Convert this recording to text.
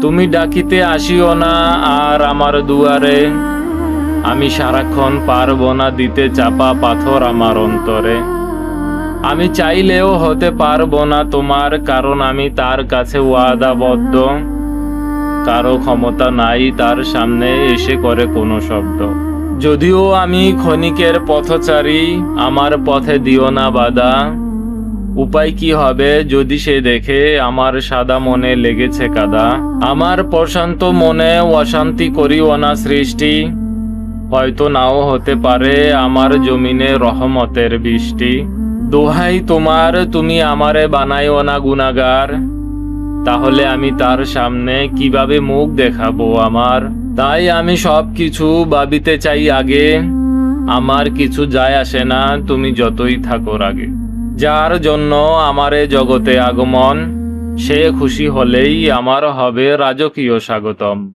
তুমি ডাকিতে আসিও না আর আমার দুয়ারে, আমি সারাক্ষণ পারবো না দিতে চাপা পাথর আমার অন্তরে। আমি চাইলেও হতে পারবো না তোমার, কারণ আমি তার কাছে ওয়াদাবদ্ধ। কারো ক্ষমতা নাই তার সামনে এসে করে কোনো শব্দ। যদিও আমি ক্ষণিকের পথচারী, আমার পথে দিও না বাধা। উপায় কি হবে যদি সে দেখে আমার সাদা মনে লেগেছে কাদা। আমার প্রশান্ত মনে অশান্তি করিও না সৃষ্টি, হয়তো নাও হতে পারে আমার জমিনে রহমতের বৃষ্টি। দোহাই তোমার, তুমি আমারে বানাইও না গুনাহগার, তাহলে আমি তার সামনে কিভাবে মুখ দেখাবো আমার। তাই আমি সব কিছু ভাবিতে চাই আগে, আমার কিছু যায় আসে না তুমি যতই থাকো রাগে। যার জন্য আমারে জগতে আগমন, সে খুশি হলেই আমার হবে রাজকীয় স্বাগতম।